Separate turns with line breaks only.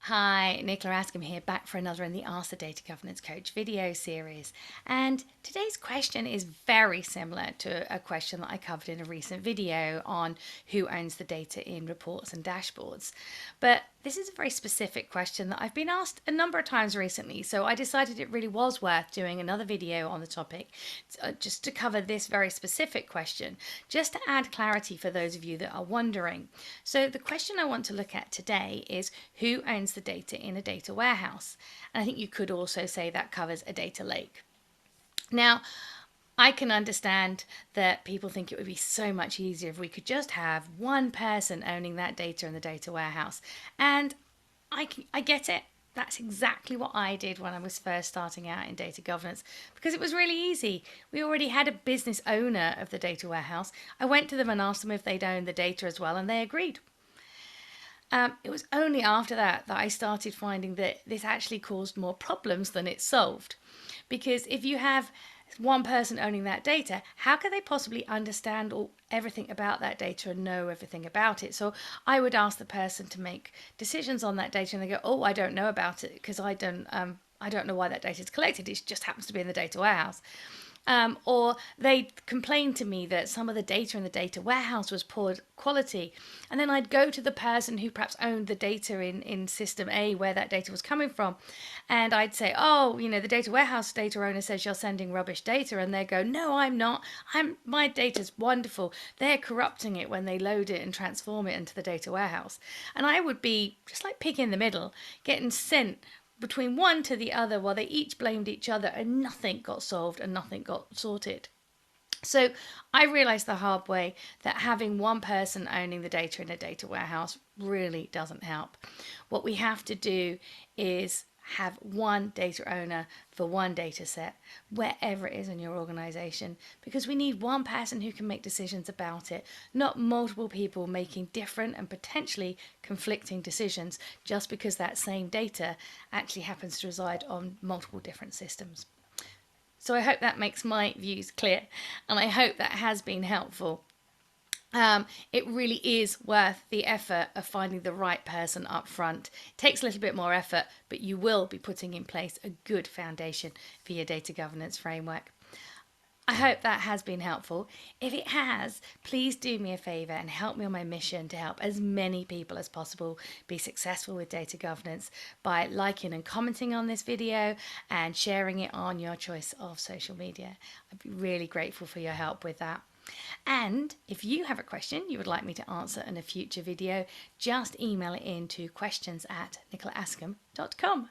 Hi, Nicola Askham here, back for another in the Ask the Data Governance Coach video series. And today's question is very similar to a question that I covered in a recent video on who owns the data in reports and dashboards. But this is a very specific question that I've been asked a number of times recently, so I decided it really was worth doing another video on the topic just to cover this very specific question, just to add clarity for those of you that are wondering. So the question I want to look at today is who owns the data in a data warehouse? And I think you could also say that covers a data lake. Now, I can understand that people think it would be so much easier if we could just have one person owning that data in the data warehouse. And I get it. That's exactly what I did when I was first starting out in data governance because it was really easy. We already had a business owner of the data warehouse. I went to them and asked them if they'd own the data as well, and they agreed. It was only after that I started finding that this actually caused more problems than it solved. Because if you have one person owning that data, how can they possibly understand everything about that data and know everything about it? So I would ask the person to make decisions on that data and they go, oh, I don't know about it because I don't know why that data is collected. It just happens to be in the data warehouse. Or they complained to me that some of the data in the data warehouse was poor quality. And then I'd go to the person who perhaps owned the data in system A where that data was coming from. And I'd say, oh, the data warehouse data owner says you're sending rubbish data. And they go, no, I'm not. My data's wonderful. They're corrupting it when they load it and transform it into the data warehouse. And I would be just like pig in the middle, getting sent between one to the other while they each blamed each other and nothing got solved and nothing got sorted. So I realized the hard way that having one person owning the data in a data warehouse really doesn't help. What we have to do is have one data owner for one data set, wherever it is in your organization, because we need one person who can make decisions about it, not multiple people making different and potentially conflicting decisions just because that same data actually happens to reside on multiple different systems. So I hope that makes my views clear, and I hope that has been helpful. It really is worth the effort of finding the right person up front. It takes a little bit more effort, but you will be putting in place a good foundation for your data governance framework. I hope that has been helpful. If it has, please do me a favour and help me on my mission to help as many people as possible be successful with data governance by liking and commenting on this video and sharing it on your choice of social media. I'd be really grateful for your help with that. And if you have a question you would like me to answer in a future video, just email it in to questions@nicolaaskham.com.